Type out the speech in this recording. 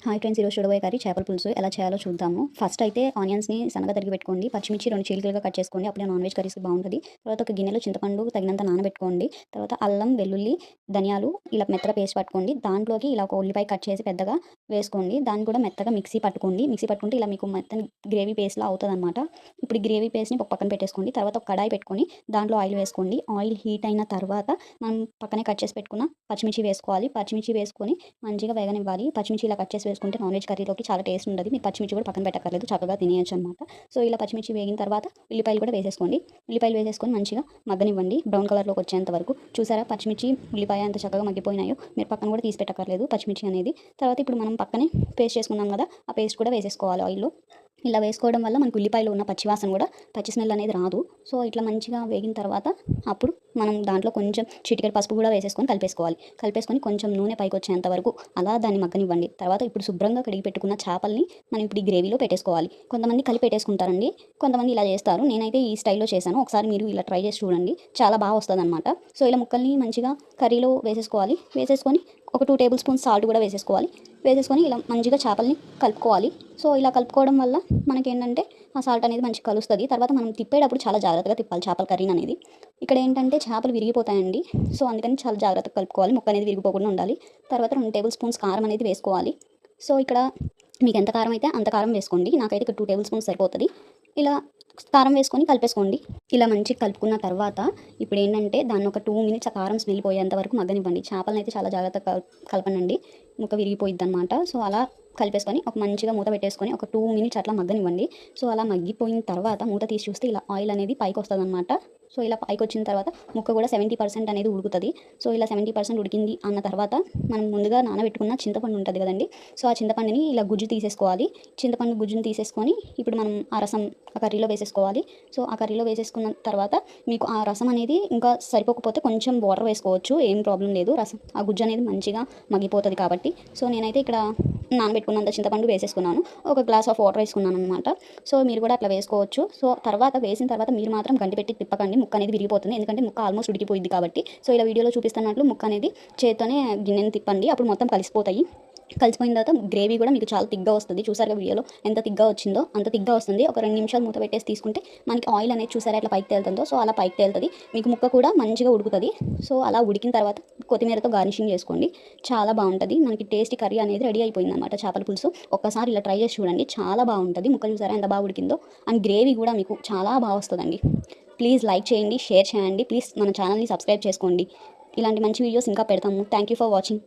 Hi friends, ఈరోజు చూడబోయే curry చేపల పులుసు ఎలా చేయాలో చూద్దాము. ఫస్ట్ అయితే ఆనియన్స్ని సన్నగా తరిగి పెట్టుకోండి. పచ్చిమిర్చి 2 చీలికలుగా కట్ చేసుకోండి. అప్పుడే నాన్ వెజ్ కర్రీస్కి బాగుంటుంది. తర్వాత ఒక గిన్నెలో చింతపండు తగినంత నానబెట్టుకోండి. తర్వాత అల్లం, వెల్లుల్లి, ధనియాలు ఇలా మెత్తగా పేస్ట్ పట్టుకోండి. దాంట్లోకి ఇలా ఒక ఉల్లిపాయ కట్ చేసి పెద్దగా వేసుకోండి. దాన్ని కూడా మెత్తగా మిక్సీ పట్టుకోండి. మిక్సీ పట్టుకుంటే ఇలా మీకు మెత్తని గ్రేవీ పేస్ట్లా అవుతుందన్నమాట. ఇప్పుడు ఈ గ్రేవీ పేస్ట్ని ఒక పక్కన పెట్టేసుకోండి. తర్వాత ఒక కడాయి పెట్టుకొని దాంట్లో ఆయిల్ వేసుకోండి. ఆయిల్ హీట్ అయిన తర్వాత మనం పక్కనే కట్ చేసి పెట్టుకున్న పచ్చిమిర్చి వేసుకోవాలి. పచ్చిమిర్చి వేసుకొని మంచిగా వేగనివ్వాలి. పచ్చిమిర్చి ఇలా కట్ చేసి వేసుకుంటే నాన్ వెజ్ కర్రీలోకి చాలా టేస్ట్ ఉంటుంది. మీరు పచ్చిమిర్చి కూడా పక్కన పెట్టక్కర్లేదు, చక్కగా తినేయచ్చు అనమాట. సో ఇలా పచ్చిమిర్చి వేగిన తర్వాత ఉల్లిపాయలు కూడా వేసేసుకోండి. ఉల్లిపాయలు వేసేసుకొని మంచిగా మగ్గనివ్వండి, బ్రౌన్ కలర్లోకి వచ్చేంత వరకు. చూసారా పచ్చిమిర్చి ఉల్లిపాయ ఎంత చక్కగా మగ్గిపోయినాయో. మీరు పక్కన కూడా తీసి పెట్టక్కర్లేదు పచ్చిమిర్చి అనేది. తర్వాత ఇప్పుడు మనం పక్కనే పేస్ట్ చేసుకున్నాం కదా, ఆ పేస్ట్ కూడా వేసేసుకోవాలి ఆయిల్లో. ఇలా వేసుకోవడం వల్ల మనకు ఉల్లిపాయలో ఉన్న పచ్చివాసన కూడా, పచ్చి స్మెల్ అనేది రాదు. సో ఇట్లా మంచిగా వేగిన తర్వాత అప్పుడు మనం దాంట్లో కొంచెం చిటికెడు పసుపు కూడా వేసేసుకొని కలిపేసుకోవాలి. కలిపేసుకొని కొంచెం నూనె పైకి వచ్చేంత వరకు అలా దాన్ని మగ్గనివ్వండి. తర్వాత ఇప్పుడు శుభ్రంగా కడిగి పెట్టుకున్న చేపల్ని మనం ఇప్పుడు ఈ గ్రేవీలో పెట్టేసుకోవాలి. కొంతమంది కలిపి పెట్టేసుకుంటారండి, కొంతమంది ఇలా చేస్తారు. నేనైతే ఈ స్టైల్లో చేశాను. ఒకసారి మీరు ఇలా ట్రై చేసి చూడండి, చాలా బాగా వస్తుందన్నమాట. సో ఇలా ముక్కల్ని మంచిగా కర్రీలో వేసేసుకోవాలి. వేసేసుకొని ఒక 2 టేబుల్ స్పూన్స్ సాల్ట్ కూడా వేసేసుకోవాలి. వేసేసుకొని ఇలా మంచిగా చేపల్ని కలుపుకోవాలి. సో ఇలా కలుపుకోవడం వల్ల మనకేంటంటే ఆ సాల్ట్ అనేది మంచిగా కలుస్తుంది. తర్వాత మనం తిప్పేటప్పుడు చాలా జాగ్రత్తగా తిప్పాలి చేపల కర్రీని అనేది. ఇక్కడ ఏంటంటే చేపలు విరిగిపోతాయండి. సో అందుకని చాలా జాగ్రత్తగా కలుపుకోవాలి, ముక్క అనేది విరిగిపోకుండా ఉండాలి. తర్వాత 2 టేబుల్ స్పూన్స్ కారం అనేది వేసుకోవాలి. సో ఇక్కడ మీకు ఎంత కారం అయితే అంత కారం వేసుకోండి. నాకైతే ఇక్కడ 2 టేబుల్ స్పూన్స్ సరిపోతుంది. ఇలా కారం వేసుకొని కలిపేసుకోండి. ఇలా మంచిగా కలుపుకున్న తర్వాత ఇప్పుడు ఏంటంటే దాన్ని ఒక 2 మినిట్స్ ఆ కారం స్మెల్ పోయేంత వరకు మగ్గనివ్వండి. చేపలను అయితే చాలా జాగ్రత్తగా కలపనండి, ముక్క విరిగిపోయిద్ది అనమాట. సో అలా కలిపేసుకొని ఒక మంచిగా మూత పెట్టేసుకొని ఒక 2 మినిట్స్ అట్లా మగ్గనివ్వండి. సో అలా మగ్గిపోయిన తర్వాత మూత తీసి చూస్తే ఇలా ఆయిల్ అనేది పైకి వస్తుంది అనమాట. సో ఇలా పైకి వచ్చిన తర్వాత ముక్క కూడా 70% అనేది ఉడుకుతుంది. సో ఇలా 70% ఉడికింది అన్న తర్వాత మనం ముందుగా నానబెట్టుకున్న చింతపండు ఉంటుంది కదండి. సో ఆ చింతపండుని ఇలా గుజ్జు తీసేసుకోవాలి. చింతపండు గుజ్జుని తీసేసుకొని ఇప్పుడు మనం ఆ రసం ఆ కర్రీలో వేసేసుకోవాలి. సో ఆ కర్రీలో వేసేసుకున్న తర్వాత మీకు ఆ రసం అనేది ఇంకా సరిపోకపోతే కొంచెం వాటర్ వేసుకోవచ్చు, ఏం ప్రాబ్లం లేదు. రసం ఆ గుజ్జు అనేది మంచిగా మగ్గిపోతుంది కాబట్టి. సో నేనైతే ఇక్కడ నానబెట్టుకున్నంత చింతపండు వేసేసుకున్నాను, ఒక గ్లాస్ ఆఫ్ వాటర్ వేసుకున్నాను అనమాట. సో మీరు కూడా అట్లా వేసుకోవచ్చు. సో తర్వాత వేసిన తర్వాత మీరు మాత్రం గంటి పెట్టి తిప్పకండి, ముక్క అనేది విరిగిపోతుంది. ఎందుకంటే ముక్క ఆల్మోస్ట్ ఉడికిపోయింది కాబట్టి. సో ఇలా వీడియోలో చూపిస్తున్నట్లు ముక్క అనేది చేత్తోనే గిన్నెని తిప్పండి, అప్పుడు మొత్తం కలిసిపోతాయి. కలిసిపోయిన తర్వాత గ్రేవీ కూడా మీకు చాలా తిగ్గా వస్తుంది. చూసారుగా వీడియోలో ఎంత తిగ్గా వచ్చిందో, అంత తిగ్గా వస్తుంది. ఒక 2 నిమిషాలు మూత పెట్టేసి తీసుకుంటే మనకి ఆయిల్ అనేది చూసారా ఎట్లా పైకి తేలుతుందో. సో అలా పైకి తేలుతుంది, మీకు ముక్క కూడా మంచిగా ఉడుకుతుంది. సో అలా ఉడికిన తర్వాత కొత్తిమీరతో గార్నిషింగ్ చేసుకోండి, చాలా బాగుంటుంది. మనకి టేస్టీ కర్రీ అనేది రెడీ అయిపోయింది అనమాట, చేపల పులుసు. ఒక్కసారి ఇలా ట్రై చేసి చూడండి, చాలా బాగుంటుంది. ముక్క చూసారా ఎంత బాగా ఉడికిందో, అండ్ గ్రేవీ కూడా మీకు చాలా బాగా వస్తుందండి. ప్లీజ్ లైక్ చేయండి, షేర్ చేయండి. ప్లీజ్ మన ఛానల్ని సబ్స్క్రైబ్ చేసుకోండి. ఇలాంటి మంచి వీడియోస్ ఇంకా పెడతాము. Thank you for watching.